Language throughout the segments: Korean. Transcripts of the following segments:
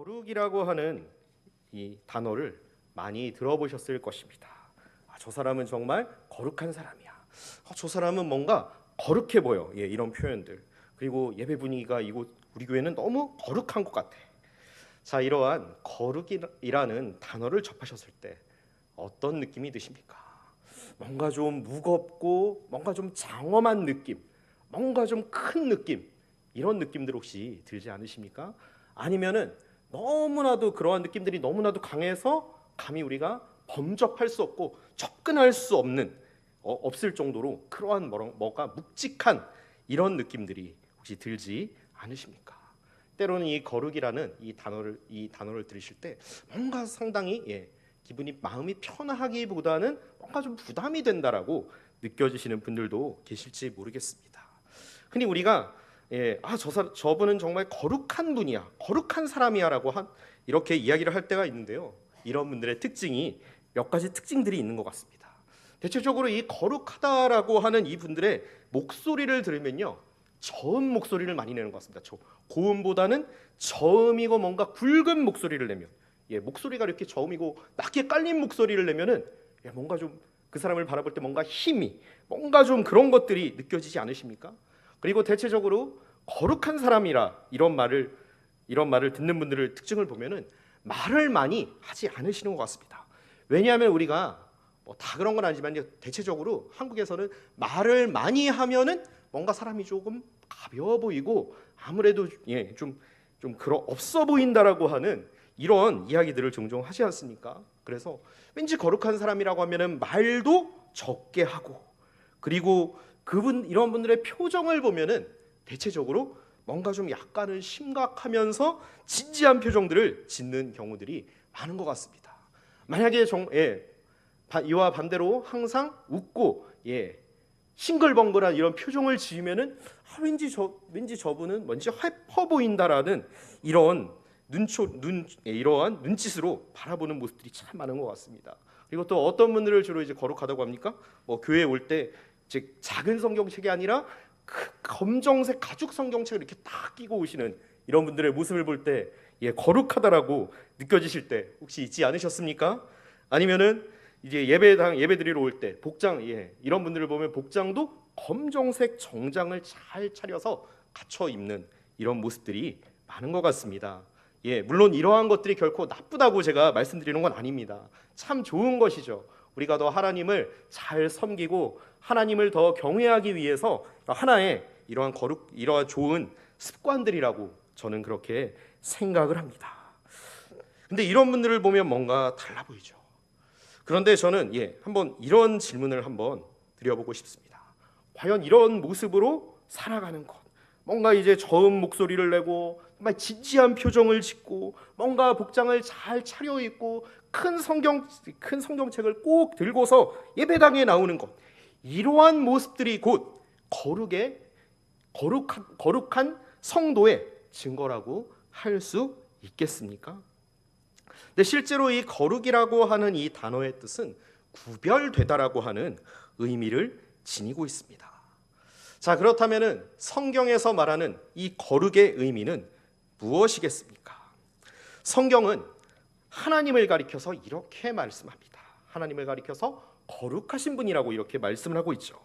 거룩이라고 하는 이 단어를 많이 들어보셨을 것입니다. 저 사람은 정말 거룩한 사람이야. 저 사람은 뭔가 거룩해 보여. 이런 표현들. 그리고 예배 분위기가 이곳 우리 교회는 너무 거룩한 것 같아. 자, 이러한 거룩이라는 단어를 접하셨을 때 어떤 느낌이 드십니까? 뭔가 좀 무겁고 뭔가 좀 장엄한 느낌, 뭔가 좀 큰 느낌, 이런 느낌들 혹시 들지 않으십니까? 아니면은 너무나도 그러한 느낌들이 너무나도 강해서 감히 우리가 범접할 수 없고 접근할 수 없는 없을 정도로 그러한 뭐가 묵직한 이런 느낌들이 혹시 들지 않으십니까? 때로는 이 거룩이라는 이 단어를 들으실 때 뭔가 상당히 기분이 마음이 편하기보다는 뭔가 좀 부담이 된다라고 느껴지시는 분들도 계실지 모르겠습니다. 흔히 우리가 저분은 정말 거룩한 분이야, 거룩한 사람이야라고 이렇게 이야기를 할 때가 있는데요. 이런 분들의 특징이 몇 가지 특징들이 있는 것 같습니다. 대체적으로 이 거룩하다라고 하는 이 분들의 목소리를 들으면요, 저음 목소리를 많이 내는 것 같습니다. 고음보다는 저음이고 뭔가 굵은 목소리를 내면, 목소리가 이렇게 저음이고 낮게 깔린 목소리를 내면은 뭔가 좀 그 사람을 바라볼 때 뭔가 힘이, 뭔가 좀 그런 것들이 느껴지지 않으십니까? 그리고 대체적으로 거룩한 사람이라 이런 말을 듣는 분들의 특징을 보면은 말을 많이 하지 않으시는 것 같습니다. 왜냐하면 우리가 다 그런 건 아니지만 대체적으로 한국에서는 말을 많이 하면은 뭔가 사람이 조금 가벼워 보이고 아무래도 좀 없어 보인다라고 하는 이런 이야기들을 종종 하지 않습니까? 그래서 왠지 거룩한 사람이라고 하면은 말도 적게 하고, 그리고 이런 분들의 표정을 보면은 대체적으로 뭔가 좀 약간은 심각하면서 진지한 표정들을 짓는 경우들이 많은 것 같습니다. 만약에 이와 반대로 항상 웃고 싱글벙글한 이런 표정을 지으면은 왠지 저분은 뭔지 화퍼 보인다라는 이러한 눈짓으로 바라보는 모습들이 참 많은 것 같습니다. 그리고 또 어떤 분들을 주로 이제 거룩하다고 합니까? 교회에 올 때 작은 성경책이 아니라 검정색 가죽 성경책을 이렇게 딱 끼고 오시는 이런 분들의 모습을 볼 때 거룩하다라고 느껴지실 때 혹시 있지 않으셨습니까? 아니면은 이제 예배 드리러 올 때 복장, 이런 분들을 보면 복장도 검정색 정장을 잘 차려서 갖춰 입는 이런 모습들이 많은 것 같습니다. 물론 이러한 것들이 결코 나쁘다고 제가 말씀드리는 건 아닙니다. 참 좋은 것이죠. 우리가 더 하나님을 잘 섬기고 하나님을 더 경외하기 위해서 하나의 이러한 좋은 습관들이라고 저는 그렇게 생각을 합니다. 근데 이런 분들을 보면 뭔가 달라 보이죠. 그런데 저는 한번 이런 질문을 한번 드려보고 싶습니다. 과연 이런 모습으로 살아가는 것, 뭔가 이제 저음 목소리를 내고 정말 진지한 표정을 짓고 뭔가 복장을 잘 차려입고 큰 성경책을 꼭 들고서 예배당에 나오는 것, 이러한 모습들이 곧 거룩한 성도의 증거라고 할 수 있겠습니까? 근데 실제로 이 거룩이라고 하는 이 단어의 뜻은 구별되다라고 하는 의미를 지니고 있습니다. 자, 그렇다면은 성경에서 말하는 이 거룩의 의미는 무엇이겠습니까? 성경은 하나님을 가리켜서 이렇게 말씀합니다. 하나님을 가리켜서 거룩하신 분이라고 이렇게 말씀을 하고 있죠.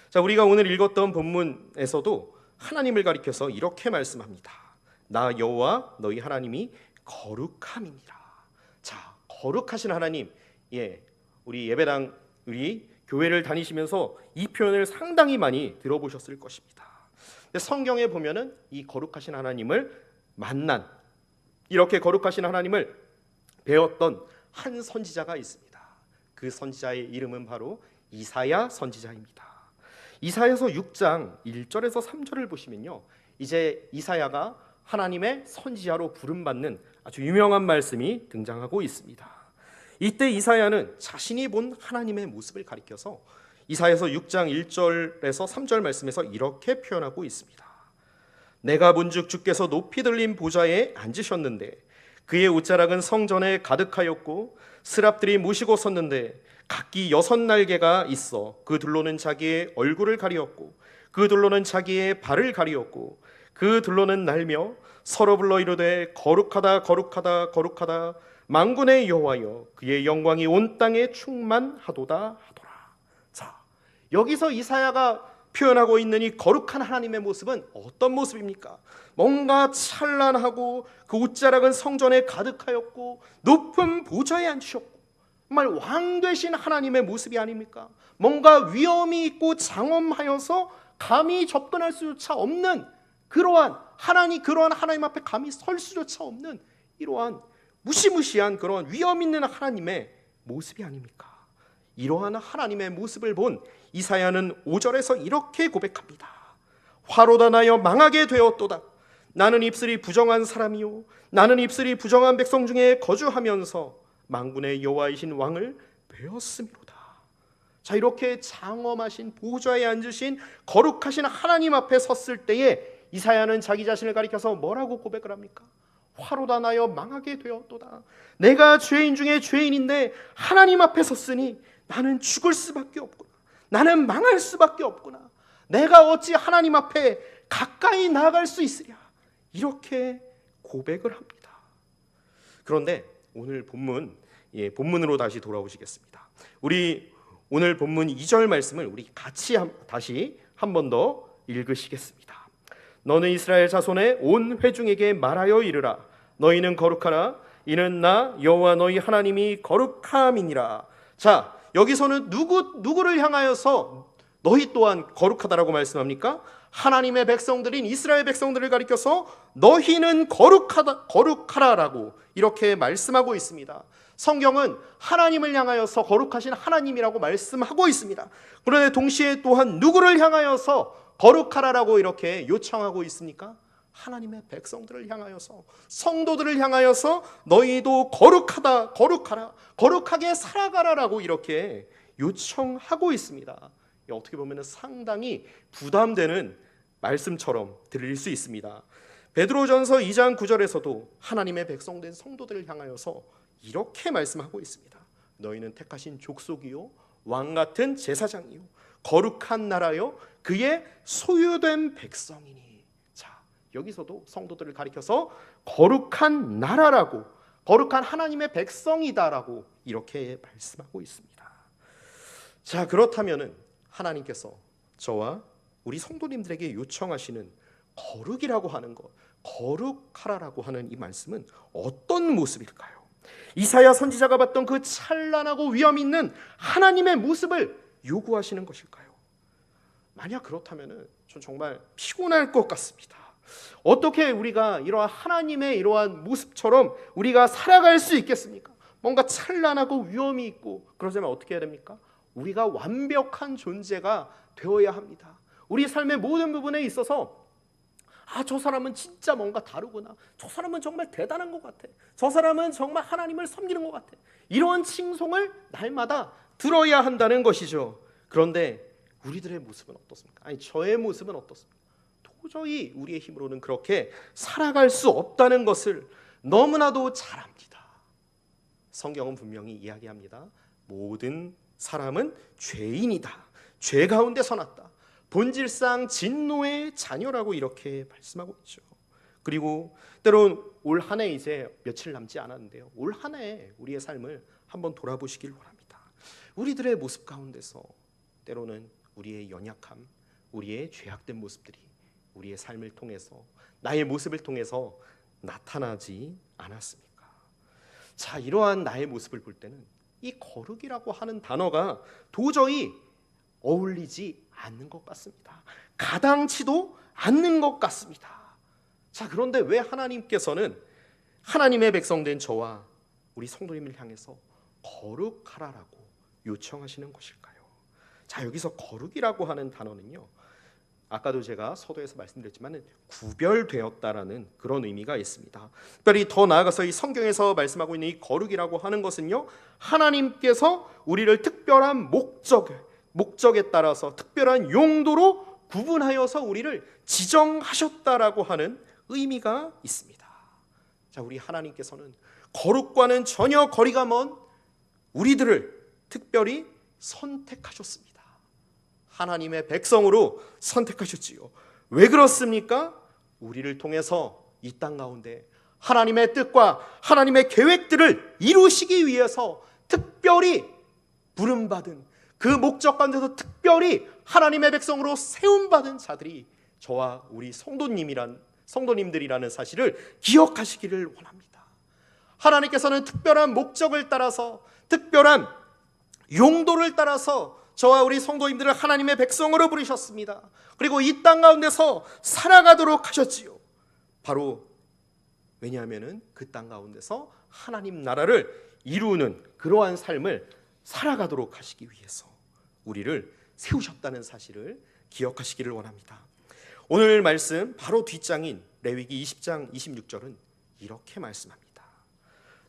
자, 우리가 오늘 읽었던 본문에서도 하나님을 가리켜서 이렇게 말씀합니다. 나 여호와 너희 하나님이 거룩함이니라. 자, 거룩하신 하나님, 우리 교회를 다니시면서 이 표현을 상당히 많이 들어보셨을 것입니다. 근데 성경에 보면은 이 거룩하신 하나님을 만난, 이렇게 거룩하신 하나님을 배웠던 한 선지자가 있습니다. 그 선지자의 이름은 바로 이사야 선지자입니다. 이사야서 6장 1절에서 3절을 보시면요, 이제 이사야가 하나님의 선지자로 부름받는 아주 유명한 말씀이 등장하고 있습니다. 이때 이사야는 자신이 본 하나님의 모습을 가리켜서 이사야서 6장 1절에서 3절 말씀에서 이렇게 표현하고 있습니다. 내가 본즉 주께서 높이 들린 보좌에 앉으셨는데 그의 옷자락은 성전에 가득하였고 스랍들이 모시고 섰는데 각기 6날개가 있어 그 둘로는 자기의 얼굴을 가리었고 그 둘로는 자기의 발을 가리었고 그 둘로는 날며 서로 불러 이르되 거룩하다 거룩하다 거룩하다 만군의 여호와여 그의 영광이 온 땅에 충만하도다 하더라. 자, 여기서 이사야가 표현하고 있는 이 거룩한 하나님의 모습은 어떤 모습입니까? 뭔가 찬란하고 그 옷자락은 성전에 가득하였고 높은 보좌에 앉으셨고 정말 왕 되신 하나님의 모습이 아닙니까? 뭔가 위엄이 있고 장엄하여서 감히 접근할 수조차 없는 그러한 하나님 앞에 감히 설 수조차 없는 이러한 무시무시한 그런 위엄 있는 하나님의 모습이 아닙니까? 이러한 하나님의 모습을 본 이사야는 5절에서 이렇게 고백합니다. 화로다 나여 망하게 되었도다. 나는 입술이 부정한 사람이요 나는 입술이 부정한 백성 중에 거주하면서 만군의 여호와이신 왕을 배웠음이로다. 자, 이렇게 장엄하신 보좌에 앉으신 거룩하신 하나님 앞에 섰을 때에 이사야는 자기 자신을 가리켜서 뭐라고 고백을 합니까? 화로다 나여 망하게 되었도다. 내가 죄인 중에 죄인인데 하나님 앞에 섰으니 나는 죽을 수밖에 없구나. 나는 망할 수밖에 없구나. 내가 어찌 하나님 앞에 가까이 나아갈 수 있으랴. 이렇게 고백을 합니다. 그런데 오늘 본문으로 다시 돌아오시겠습니다. 우리 오늘 본문 2절 말씀을 우리 같이 다시 한 번 더 읽으시겠습니다. 너는 이스라엘 자손의 온 회중에게 말하여 이르라. 너희는 거룩하라. 이는 나 여호와 너희 하나님이 거룩함이니라. 자, 여기서는 누구를 향하여서 너희 또한 거룩하다라고 말씀합니까? 하나님의 백성들인 이스라엘 백성들을 가리켜서 너희는 거룩하라라고 이렇게 말씀하고 있습니다. 성경은 하나님을 향하여서 거룩하신 하나님이라고 말씀하고 있습니다. 그런데 동시에 또한 누구를 향하여서 거룩하라라고 이렇게 요청하고 있습니까? 하나님의 백성들을 향하여서, 성도들을 향하여서 너희도 거룩하다, 거룩하라, 거룩하게 살아가라라고 이렇게 요청하고 있습니다. 어떻게 보면 상당히 부담되는 말씀처럼 들릴 수 있습니다. 베드로전서 2장 9절에서도 하나님의 백성된 성도들을 향하여서 이렇게 말씀하고 있습니다. 너희는 택하신 족속이요 왕같은 제사장이요 거룩한 나라요 그의 소유된 백성이니. 자, 여기서도 성도들을 가리켜서 거룩한 나라라고, 거룩한 하나님의 백성이다라고 이렇게 말씀하고 있습니다. 자, 그렇다면은 하나님께서 저와 우리 성도님들에게 요청하시는 거룩이라고 하는 것, 거룩하라라고 하는 이 말씀은 어떤 모습일까요? 이사야 선지자가 봤던 그 찬란하고 위엄 있는 하나님의 모습을 요구하시는 것일까요? 만약 그렇다면 전 정말 피곤할 것 같습니다. 어떻게 우리가 이러한 하나님의 이러한 모습처럼 우리가 살아갈 수 있겠습니까? 뭔가 찬란하고 위엄이 있고 그러자면 어떻게 해야 됩니까? 우리가 완벽한 존재가 되어야 합니다. 우리 삶의 모든 부분에 있어서 저 사람은 진짜 뭔가 다르구나. 저 사람은 정말 대단한 것 같아. 저 사람은 정말 하나님을 섬기는 것 같아. 이런 칭송을 날마다 들어야 한다는 것이죠. 그런데 우리들의 모습은 어떻습니까? 아니, 저의 모습은 어떻습니까? 도저히 우리의 힘으로는 그렇게 살아갈 수 없다는 것을 너무나도 잘 압니다. 성경은 분명히 이야기합니다. 모든 사람은 죄인이다. 죄 가운데 서났다. 본질상 진노의 자녀라고 이렇게 말씀하고 있죠. 그리고 때론 올 한 해 이제 며칠 남지 않았는데요. 올 한 해 우리의 삶을 한번 돌아보시길 원합니다. 우리들의 모습 가운데서 때로는 우리의 연약함, 우리의 죄악된 모습들이 우리의 삶을 통해서, 나의 모습을 통해서 나타나지 않았습니까? 자, 이러한 나의 모습을 볼 때는 이 거룩이라고 하는 단어가 도저히 어울리지 않는 것 같습니다. 가당치도 않는 것 같습니다. 자, 그런데 왜 하나님께서는 하나님의 백성된 저와 우리 성도님을 향해서 거룩하라라고 요청하시는 것일까요? 자, 여기서 거룩이라고 하는 단어는요, 아까도 제가 서두에서 말씀드렸지만 구별되었다라는 그런 의미가 있습니다. 특별히 더 나아가서 이 성경에서 말씀하고 있는 이 거룩이라고 하는 것은요, 하나님께서 우리를 특별한 목적에 따라서 특별한 용도로 구분하여서 우리를 지정하셨다라고 하는 의미가 있습니다. 자, 우리 하나님께서는 거룩과는 전혀 거리가 먼 우리들을 특별히 선택하셨습니다. 하나님의 백성으로 선택하셨지요. 왜 그렇습니까? 우리를 통해서 이 땅 가운데 하나님의 뜻과 하나님의 계획들을 이루시기 위해서 특별히 부름받은, 그 목적 가운데서 특별히 하나님의 백성으로 세움받은 자들이 저와 우리 성도님들이라는 사실을 기억하시기를 원합니다. 하나님께서는 특별한 목적을 따라서, 특별한 용도를 따라서 저와 우리 성도님들을 하나님의 백성으로 부르셨습니다. 그리고 이 땅 가운데서 살아가도록 하셨지요. 바로 왜냐하면 그 땅 가운데서 하나님 나라를 이루는 그러한 삶을 살아가도록 하시기 위해서 우리를 세우셨다는 사실을 기억하시기를 원합니다. 오늘 말씀 바로 뒷장인 레위기 20장 26절은 이렇게 말씀합니다.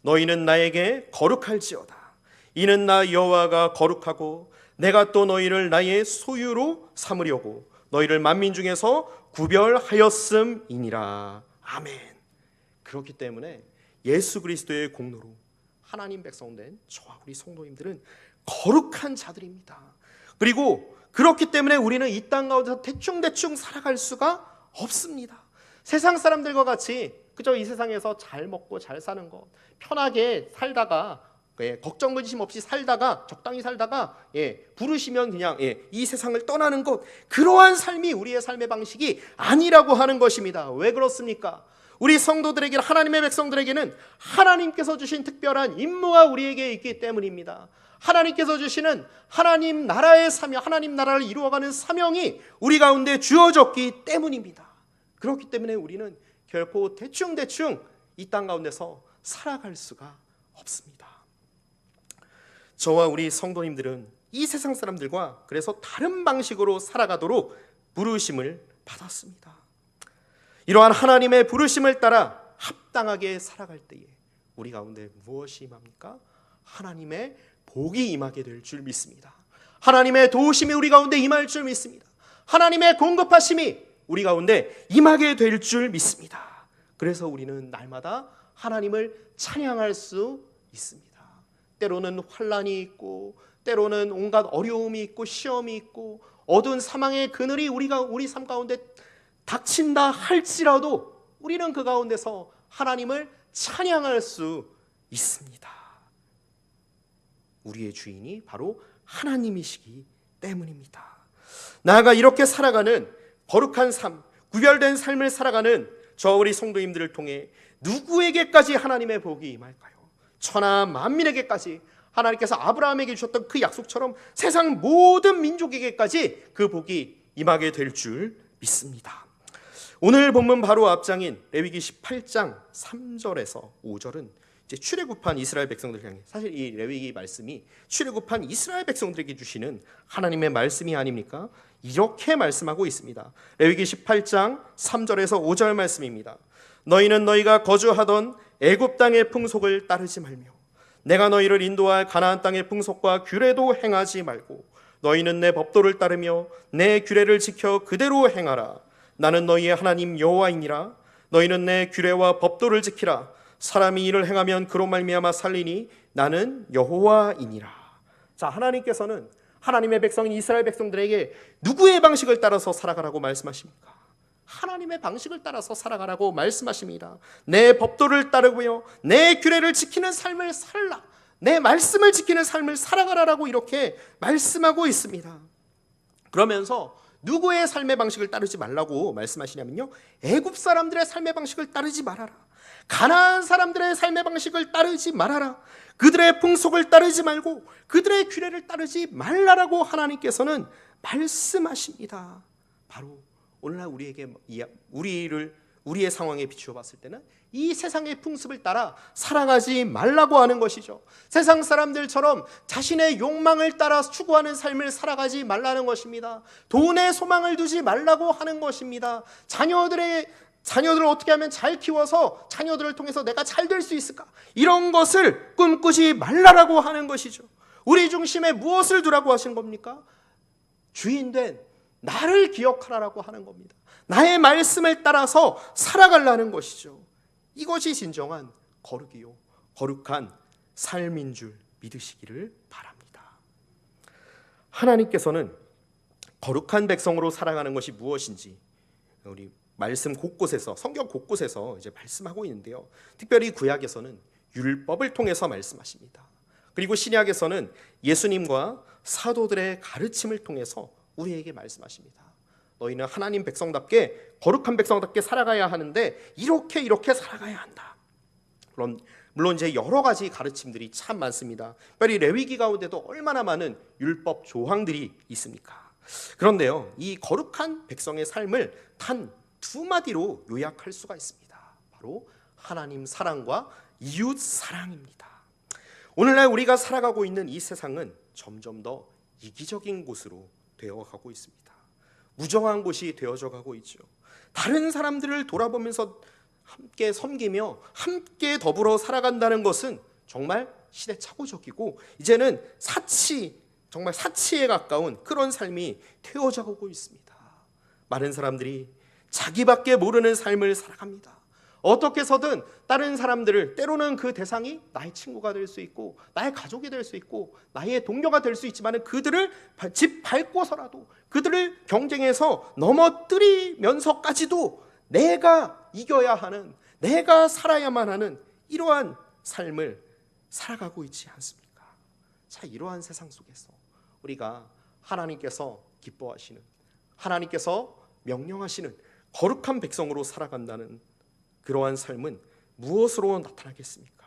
너희는 나에게 거룩할지어다. 이는 나 여호와가 거룩하고 내가 또 너희를 나의 소유로 삼으려고 너희를 만민 중에서 구별하였음이니라. 아멘. 그렇기 때문에 예수 그리스도의 공로로 하나님 백성 된 저와 우리 성도님들은 거룩한 자들입니다. 그리고 그렇기 때문에 우리는 이 땅 가운데서 대충대충 살아갈 수가 없습니다. 세상 사람들과 같이 그저 이 세상에서 잘 먹고 잘 사는 것, 편하게 살다가 걱정 근심 없이 살다가 적당히 살다가 부르시면 그냥 이 세상을 떠나는 것, 그러한 삶이 우리의 삶의 방식이 아니라고 하는 것입니다. 왜 그렇습니까? 우리 성도들에게, 하나님의 백성들에게는 하나님께서 주신 특별한 임무가 우리에게 있기 때문입니다. 하나님께서 주시는 하나님 나라의 사명, 하나님 나라를 이루어가는 사명이 우리 가운데 주어졌기 때문입니다. 그렇기 때문에 우리는 결코 대충대충 이 땅 가운데서 살아갈 수가 없습니다. 저와 우리 성도님들은 이 세상 사람들과 그래서 다른 방식으로 살아가도록 부르심을 받았습니다. 이러한 하나님의 부르심을 따라 합당하게 살아갈 때에 우리 가운데 무엇이 임합니까? 하나님의 복이 임하게 될 줄 믿습니다. 하나님의 도우심이 우리 가운데 임할 줄 믿습니다. 하나님의 공급하심이 우리 가운데 임하게 될 줄 믿습니다. 그래서 우리는 날마다 하나님을 찬양할 수 있습니다. 때로는 환난이 있고, 때로는 온갖 어려움이 있고, 시험이 있고, 어두운 사망의 그늘이 우리 삶 가운데 닥친다 할지라도 우리는 그 가운데서 하나님을 찬양할 수 있습니다. 우리의 주인이 바로 하나님이시기 때문입니다. 나아가 이렇게 살아가는 거룩한 삶, 구별된 삶을 살아가는 저 우리 성도님들을 통해 누구에게까지 하나님의 복이 임할까요? 천하 만민에게까지, 하나님께서 아브라함에게 주셨던 그 약속처럼 세상 모든 민족에게까지 그 복이 임하게 될 줄 믿습니다. 오늘 본문 바로 앞장인 레위기 18장 3절에서 5절은 이제 출애굽한 이스라엘 백성들 향해, 사실 이 레위기 말씀이 출애굽한 이스라엘 백성들에게 주시는 하나님의 말씀이 아닙니까? 이렇게 말씀하고 있습니다. 레위기 18장 3절에서 5절 말씀입니다. 너희는 너희가 거주하던 애굽 땅의 풍속을 따르지 말며 내가 너희를 인도할 가나안 땅의 풍속과 규례도 행하지 말고 너희는 내 법도를 따르며 내 규례를 지켜 그대로 행하라. 나는 너희의 하나님 여호와이니라. 너희는 내 규례와 법도를 지키라. 사람이 이를 행하면 그로 말미암아 살리니 나는 여호와이니라. 자, 하나님께서는 하나님의 백성인 이스라엘 백성들에게 누구의 방식을 따라서 살아가라고 말씀하십니까? 하나님의 방식을 따라서 살아가라고 말씀하십니다. 내 법도를 따르고요, 내 규례를 지키는 삶을 살라, 내 말씀을 지키는 삶을 살아가라라고 이렇게 말씀하고 있습니다. 그러면서 누구의 삶의 방식을 따르지 말라고 말씀하시냐면요, 애굽 사람들의 삶의 방식을 따르지 말아라. 가나안 사람들의 삶의 방식을 따르지 말아라. 그들의 풍속을 따르지 말고 그들의 규례를 따르지 말라라고 하나님께서는 말씀하십니다. 바로 오늘날 우리의 상황에 비추어 봤을 때는 이 세상의 풍습을 따라 살아가지 말라고 하는 것이죠. 세상 사람들처럼 자신의 욕망을 따라 추구하는 삶을 살아가지 말라는 것입니다. 돈에 소망을 두지 말라고 하는 것입니다. 자녀들을 어떻게 하면 잘 키워서 자녀들을 통해서 내가 잘 될 수 있을까? 이런 것을 꿈꾸지 말라라고 하는 것이죠. 우리 중심에 무엇을 두라고 하신 겁니까? 주인된 나를 기억하라라고 하는 겁니다. 나의 말씀을 따라서 살아가려는 것이죠. 이것이 진정한 거룩이요, 거룩한 삶인 줄 믿으시기를 바랍니다. 하나님께서는 거룩한 백성으로 살아가는 것이 무엇인지 우리 말씀 곳곳에서, 성경 곳곳에서 이제 말씀하고 있는데요. 특별히 구약에서는 율법을 통해서 말씀하십니다. 그리고 신약에서는 예수님과 사도들의 가르침을 통해서 우리에게 말씀하십니다. 너희는 하나님 백성답게, 거룩한 백성답게 살아가야 하는데 이렇게 살아가야 한다. 물론 이제 여러 가지 가르침들이 참 많습니다. 특별히 레위기 가운데도 얼마나 많은 율법 조항들이 있습니까? 그런데요, 이 거룩한 백성의 삶을 단 두 마디로 요약할 수가 있습니다. 바로 하나님 사랑과 이웃 사랑입니다. 오늘날 우리가 살아가고 있는 이 세상은 점점 더 이기적인 곳으로 되어가고 있습니다. 무정한 곳이 되어져 가고 있죠. 다른 사람들을 돌아보면서 함께 섬기며 함께 더불어 살아간다는 것은 정말 시대착오적이고 이제는 정말 사치에 가까운 그런 삶이 되어져 가고 있습니다. 많은 사람들이 자기밖에 모르는 삶을 살아갑니다. 어떻게 해서든 다른 사람들을, 때로는 그 대상이 나의 친구가 될 수 있고 나의 가족이 될 수 있고 나의 동료가 될 수 있지만 그들을 짓밟고서라도 그들을 경쟁해서 넘어뜨리면서까지도 내가 이겨야 하는, 내가 살아야만 하는 이러한 삶을 살아가고 있지 않습니까? 자, 이러한 세상 속에서 우리가 하나님께서 기뻐하시는, 하나님께서 명령하시는 거룩한 백성으로 살아간다는 그러한 삶은 무엇으로 나타나겠습니까?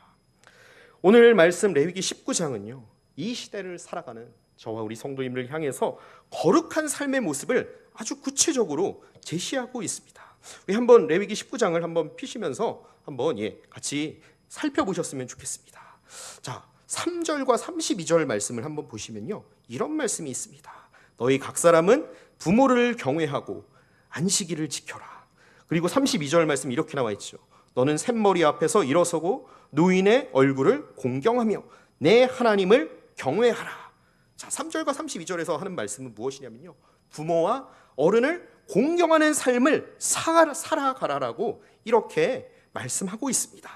오늘 말씀 레위기 19장은요, 이 시대를 살아가는 저와 우리 성도님을 향해서 거룩한 삶의 모습을 아주 구체적으로 제시하고 있습니다. 우리 한번 레위기 19장을 한번 피시면서 한번 같이 살펴보셨으면 좋겠습니다. 자, 3절과 32절 말씀을 한번 보시면요, 이런 말씀이 있습니다. 너희 각 사람은 부모를 경외하고 안식일을 지켜라. 그리고 32절 말씀 이렇게 나와 있죠. 너는 샘머리 앞에서 일어서고 노인의 얼굴을 공경하며 내 하나님을 경외하라. 자, 3절과 32절에서 하는 말씀은 무엇이냐면요, 부모와 어른을 공경하는 삶을 살아가라라고 이렇게 말씀하고 있습니다.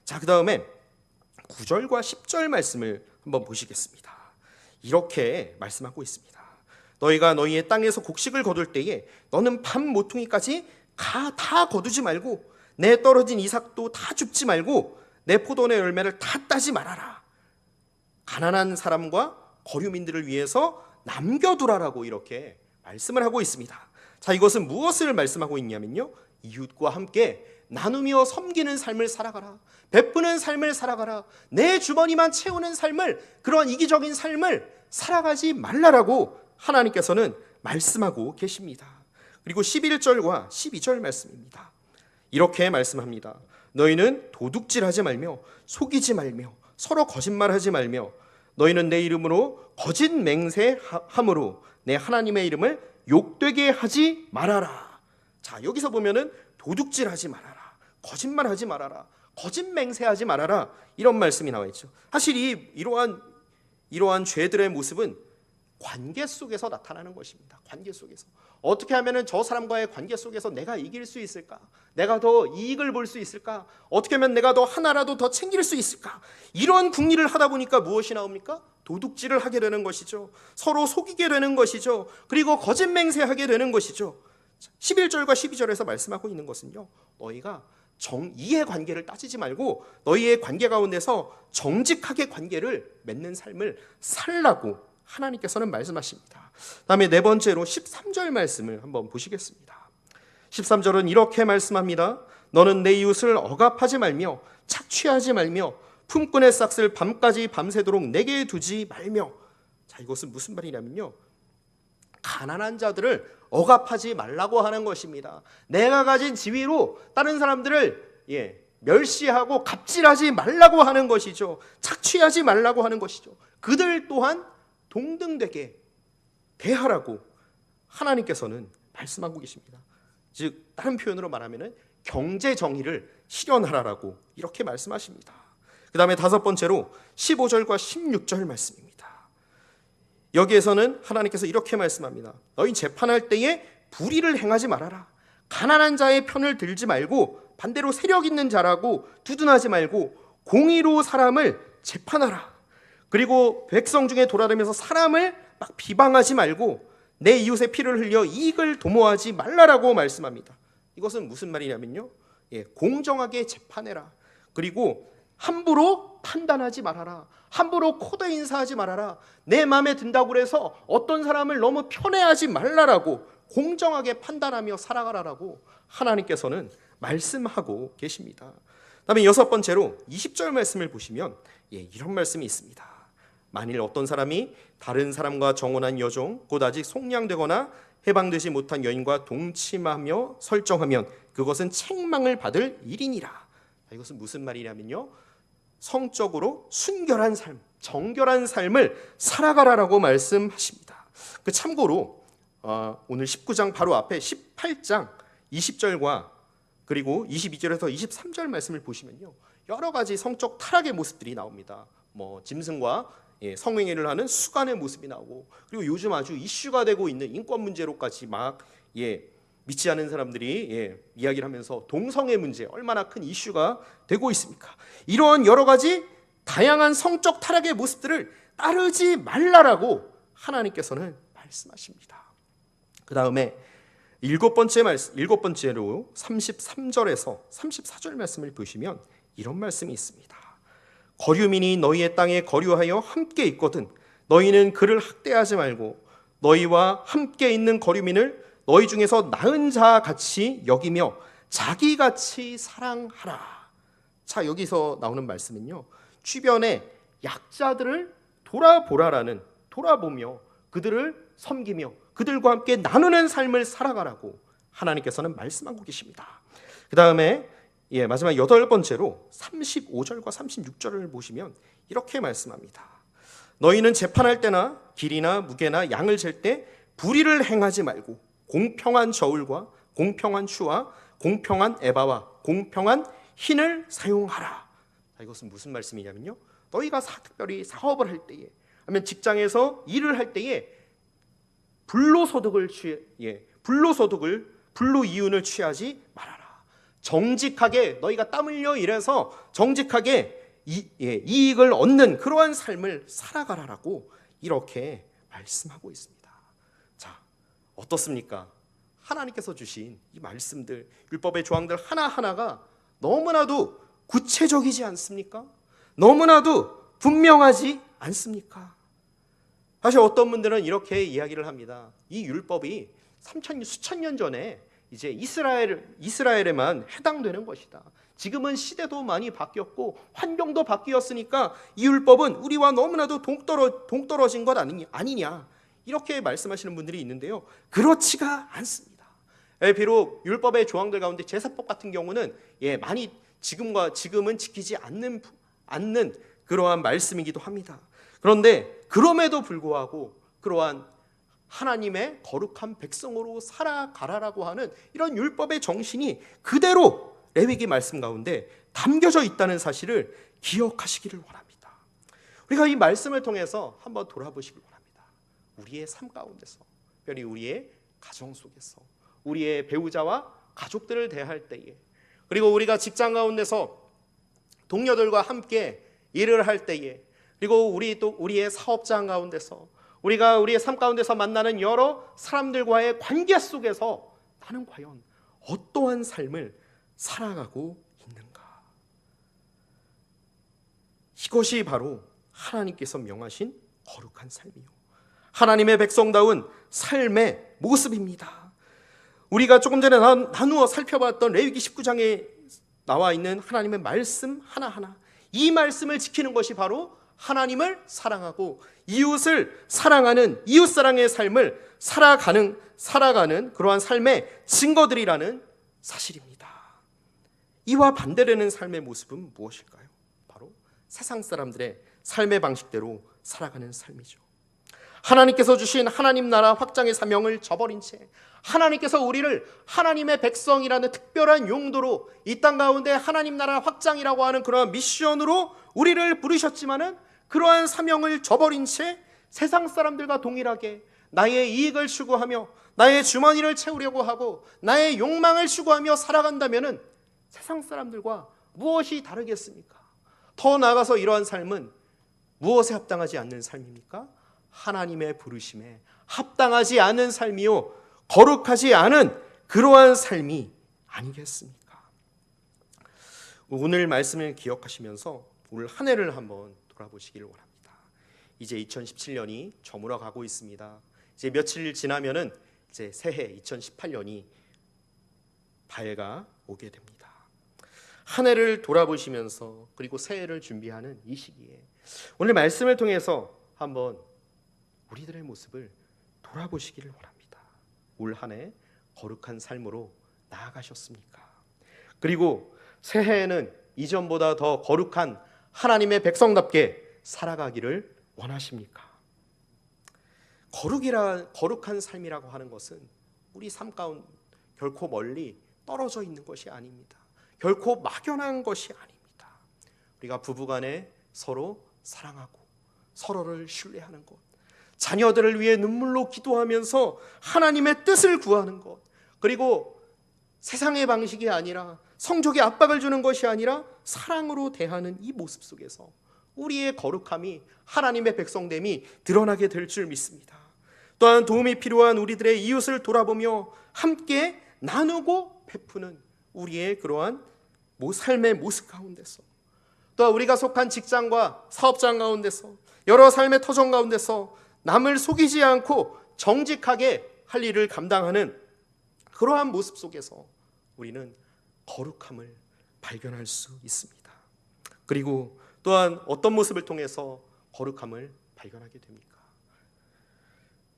자, 그 다음에 9절과 10절 말씀을 한번 보시겠습니다. 이렇게 말씀하고 있습니다. 너희가 너희의 땅에서 곡식을 거둘 때에 너는 밤 모퉁이까지 다 거두지 말고 내 떨어진 이삭도 다 줍지 말고 내 포도원의 열매를 다 따지 말아라. 가난한 사람과 거류민들을 위해서 남겨두라라고 이렇게 말씀을 하고 있습니다. 자, 이것은 무엇을 말씀하고 있냐면요, 이웃과 함께 나누며 섬기는 삶을 살아가라, 베푸는 삶을 살아가라, 내 주머니만 채우는 삶을, 그런 이기적인 삶을 살아가지 말라라고 하나님께서는 말씀하고 계십니다. 그리고 11절과 12절 말씀입니다. 이렇게 말씀합니다. 너희는 도둑질하지 말며 속이지 말며 서로 거짓말하지 말며 너희는 내 이름으로 거짓 맹세함으로 내 하나님의 이름을 욕되게 하지 말아라. 자, 여기서 보면은 도둑질하지 말아라, 거짓말하지 말아라, 거짓 맹세하지 말아라, 이런 말씀이 나와 있죠. 사실 이러한 죄들의 모습은 관계 속에서 나타나는 것입니다. 관계 속에서 어떻게 하면 저 사람과의 관계 속에서 내가 이길 수 있을까, 내가 더 이익을 볼 수 있을까, 어떻게 하면 내가 더 하나라도 더 챙길 수 있을까, 이런 궁리를 하다 보니까 무엇이 나옵니까? 도둑질을 하게 되는 것이죠. 서로 속이게 되는 것이죠. 그리고 거짓 맹세하게 되는 것이죠. 11절과 12절에서 말씀하고 있는 것은요, 너희가 이해 관계를 따지지 말고 너희의 관계 가운데서 정직하게 관계를 맺는 삶을 살라고 하나님께서는 말씀하십니다. 다음에 네 번째로 13절 말씀을 한번 보시겠습니다. 13절은 이렇게 말씀합니다. 너는 내 이웃을 억압하지 말며 착취하지 말며 품꾼의 싹을 밤까지 밤새도록 내게 두지 말며. 자, 이것은 무슨 말이냐면요, 가난한 자들을 억압하지 말라고 하는 것입니다. 내가 가진 지위로 다른 사람들을 멸시하고 갑질하지 말라고 하는 것이죠. 착취하지 말라고 하는 것이죠. 그들 또한 동등되게 대하라고 하나님께서는 말씀하고 계십니다. 즉 다른 표현으로 말하면 경제 정의를 실현하라고 이렇게 말씀하십니다. 그 다음에 다섯 번째로 15절과 16절 말씀입니다. 여기에서는 하나님께서 이렇게 말씀합니다. 너희 재판할 때에 불의를 행하지 말아라. 가난한 자의 편을 들지 말고 반대로 세력 있는 자라고 두둔하지 말고 공의로 사람을 재판하라. 그리고 백성 중에 돌아다니면서 사람을 막 비방하지 말고 내 이웃의 피를 흘려 이익을 도모하지 말라라고 말씀합니다. 이것은 무슨 말이냐면요, 공정하게 재판해라. 그리고 함부로 판단하지 말아라. 함부로 코드 인사하지 말아라. 내 마음에 든다고 해서 어떤 사람을 너무 편애하지 말라라고, 공정하게 판단하며 살아가라라고 하나님께서는 말씀하고 계십니다. 그다음에 여섯 번째로 20절 말씀을 보시면 이런 말씀이 있습니다. 만일 어떤 사람이 다른 사람과 정혼한 여종, 곧 아직 속량되거나 해방되지 못한 여인과 동침하며 설정하면 그것은 책망을 받을 일이니라. 이것은 무슨 말이냐면요, 성적으로 순결한 삶, 정결한 삶을 살아가라라고 말씀하십니다. 참고로 오늘 19장 바로 앞에 18장 20절과 그리고 22절에서 23절 말씀을 보시면요, 여러 가지 성적 타락의 모습들이 나옵니다. 짐승과 성행위를 하는 수간의 모습이 나오고, 그리고 요즘 아주 이슈가 되고 있는 인권 문제로까지 막 믿지 않은 사람들이 이야기를 하면서 동성애 문제 얼마나 큰 이슈가 되고 있습니까? 이러한 여러 가지 다양한 성적 타락의 모습들을 따르지 말라라고 하나님께서는 말씀하십니다. 그 다음에 일곱 번째로 33절에서 34절 말씀을 보시면 이런 말씀이 있습니다. 거류민이 너희의 땅에 거류하여 함께 있거든 너희는 그를 학대하지 말고 너희와 함께 있는 거류민을 너희 중에서 나은 자 같이 여기며 자기같이 사랑하라. 자, 여기서 나오는 말씀은요, 주변의 약자들을 돌아보며 그들을 섬기며 그들과 함께 나누는 삶을 살아가라고 하나님께서는 말씀하고 계십니다. 그 다음에 마지막 여덟 번째로 35절과 36절을 보시면 이렇게 말씀합니다. 너희는 재판할 때나 길이나 무게나 양을 잴 때 불의를 행하지 말고 공평한 저울과 공평한 추와 공평한 에바와 공평한 흰을 사용하라. 이것은 무슨 말씀이냐면요, 너희가 특별히 사업을 할 때에 아니면 직장에서 일을 할 때에 불로이윤을 취하지 말아라. 정직하게 너희가 땀 흘려 일해서 정직하게 이익을 얻는 그러한 삶을 살아가라라고 이렇게 말씀하고 있습니다. 자, 어떻습니까? 하나님께서 주신 이 말씀들, 율법의 조항들 하나하나가 너무나도 구체적이지 않습니까? 너무나도 분명하지 않습니까? 사실 어떤 분들은 이렇게 이야기를 합니다. 이 율법이 수천 년 전에 이제 이스라엘에만 해당되는 것이다. 지금은 시대도 많이 바뀌었고 환경도 바뀌었으니까 이 율법은 우리와 너무나도 동떨어진 것 아니냐, 이렇게 말씀하시는 분들이 있는데요, 그렇지가 않습니다. 비록 율법의 조항들 가운데 제사법 같은 경우는 많이 지금은 지키지 않는 그러한 말씀이기도 합니다. 그런데 그럼에도 불구하고 그러한 하나님의 거룩한 백성으로 살아가라라고 하는 이런 율법의 정신이 그대로 레위기 말씀 가운데 담겨져 있다는 사실을 기억하시기를 원합니다. 우리가 이 말씀을 통해서 한번 돌아보시길 원합니다. 우리의 삶 가운데서, 특별히 우리의 가정 속에서, 우리의 배우자와 가족들을 대할 때에, 그리고 우리가 직장 가운데서 동료들과 함께 일을 할 때에, 그리고 우리의 사업장 가운데서, 우리가 우리의 삶 가운데서 만나는 여러 사람들과의 관계 속에서 나는 과연 어떠한 삶을 살아가고 있는가? 이것이 바로 하나님께서 명하신 거룩한 삶이요, 하나님의 백성다운 삶의 모습입니다. 우리가 조금 전에 나누어 살펴봤던 레위기 19장에 나와 있는 하나님의 말씀 하나하나, 이 말씀을 지키는 것이 바로 하나님을 사랑하고 이웃을 사랑하는 이웃사랑의 삶을 살아가는 그러한 삶의 증거들이라는 사실입니다. 이와 반대되는 삶의 모습은 무엇일까요? 바로 세상 사람들의 삶의 방식대로 살아가는 삶이죠. 하나님께서 주신 하나님 나라 확장의 사명을 저버린 채 하나님께서 우리를 하나님의 백성이라는 특별한 용도로 이 땅 가운데 하나님 나라 확장이라고 하는 그러한 미션으로 우리를 부르셨지만은 그러한 사명을 저버린 채 세상 사람들과 동일하게 나의 이익을 추구하며 나의 주머니를 채우려고 하고 나의 욕망을 추구하며 살아간다면은 세상 사람들과 무엇이 다르겠습니까? 더 나아가서 이러한 삶은 무엇에 합당하지 않는 삶입니까? 하나님의 부르심에 합당하지 않은 삶이요, 거룩하지 않은 그러한 삶이 아니겠습니까? 오늘 말씀을 기억하시면서 올 한 해를 한번 돌아보시기를 원합니다. 이제 2017년이 저물어 가고 있습니다. 이제 며칠 지나면은 이제 새해 2018년이 밝아오게 됩니다. 한 해를 돌아보시면서 그리고 새해를 준비하는 이 시기에 오늘 말씀을 통해서 한번 우리들의 모습을 돌아보시기를 원합니다. 올 한 해 거룩한 삶으로 나아가셨습니까? 그리고 새해에는 이전보다 더 거룩한 하나님의 백성답게 살아가기를 원하십니까? 거룩한 삶이라고 하는 것은 우리 삶 가운데 결코 멀리 떨어져 있는 것이 아닙니다. 결코 막연한 것이 아닙니다. 우리가 부부간에 서로 사랑하고 서로를 신뢰하는 것, 자녀들을 위해 눈물로 기도하면서 하나님의 뜻을 구하는 것, 그리고 세상의 방식이 아니라 성적인 압박을 주는 것이 아니라 사랑으로 대하는 이 모습 속에서 우리의 거룩함이 하나님의 백성됨이 드러나게 될 줄 믿습니다. 또한 도움이 필요한 우리들의 이웃을 돌아보며 함께 나누고 베푸는 우리의 그러한 삶의 모습 가운데서, 또 우리가 속한 직장과 사업장 가운데서, 여러 삶의 터전 가운데서 남을 속이지 않고 정직하게 할 일을 감당하는 그러한 모습 속에서 우리는 거룩함을 발견할 수 있습니다. 그리고 또한 어떤 모습을 통해서 거룩함을 발견하게 됩니까?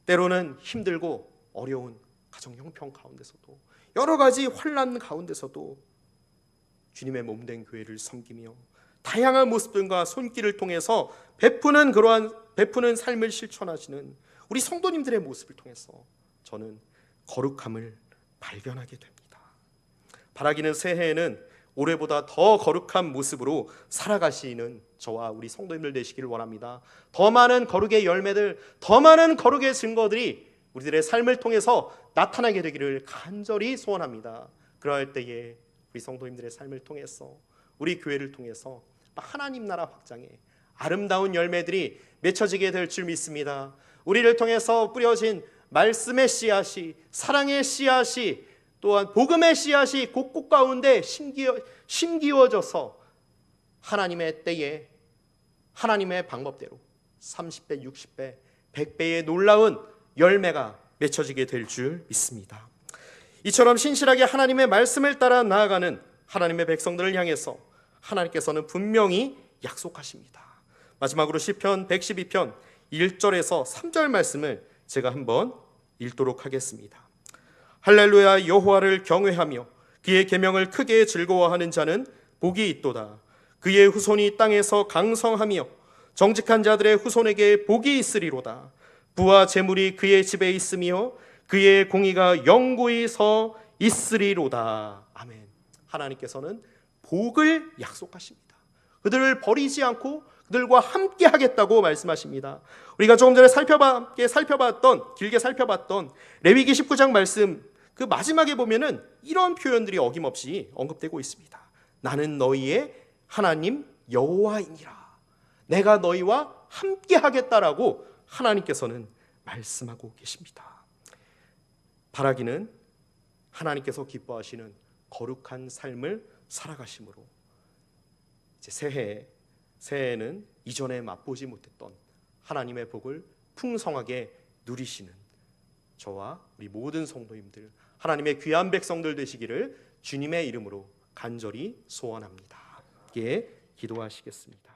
때로는 힘들고 어려운 가정 형편 가운데서도, 여러 가지 환난 가운데서도 주님의 몸된 교회를 섬기며 다양한 모습들과 손길을 통해서 베푸는 삶을 실천하시는 우리 성도님들의 모습을 통해서 저는 거룩함을 발견하게 됩니다. 바라기는 새해에는 올해보다 더 거룩한 모습으로 살아가시는 저와 우리 성도님들 되시기를 원합니다. 더 많은 거룩의 열매들, 더 많은 거룩의 증거들이 우리들의 삶을 통해서 나타나게 되기를 간절히 소원합니다. 그러할 때에 우리 성도님들의 삶을 통해서, 우리 교회를 통해서 하나님 나라 확장에 아름다운 열매들이 맺혀지게 될 줄 믿습니다. 우리를 통해서 뿌려진 말씀의 씨앗이, 사랑의 씨앗이, 또한 복음의 씨앗이 곳곳 가운데 심기워져서 하나님의 때에 하나님의 방법대로 30배, 60배, 100배의 놀라운 열매가 맺혀지게 될 줄 믿습니다. 이처럼 신실하게 하나님의 말씀을 따라 나아가는 하나님의 백성들을 향해서 하나님께서는 분명히 약속하십니다. 마지막으로 시편 112편 1절에서 3절 말씀을 제가 한번 읽도록 하겠습니다. 할렐루야, 여호와를 경외하며 그의 계명을 크게 즐거워하는 자는 복이 있도다. 그의 후손이 땅에서 강성하며 정직한 자들의 후손에게 복이 있으리로다. 부와 재물이 그의 집에 있으며 그의 공의가 영구히 서 있으리로다. 아멘. 하나님께서는 복을 약속하십니다. 그들을 버리지 않고 그들과 함께 하겠다고 말씀하십니다. 우리가 조금 전에 길게 살펴봤던 레위기 19장 말씀, 그 마지막에 보면은 이런 표현들이 어김없이 언급되고 있습니다. 나는 너희의 하나님 여호와이니라. 내가 너희와 함께 하겠다라고 하나님께서는 말씀하고 계십니다. 바라기는 하나님께서 기뻐하시는 거룩한 삶을 살아가심으로 이제 새해에는 이전에 맛보지 못했던 하나님의 복을 풍성하게 누리시는 저와 우리 모든 성도님들, 하나님의 귀한 백성들 되시기를 주님의 이름으로 간절히 소원합니다. 함께 기도하시겠습니다.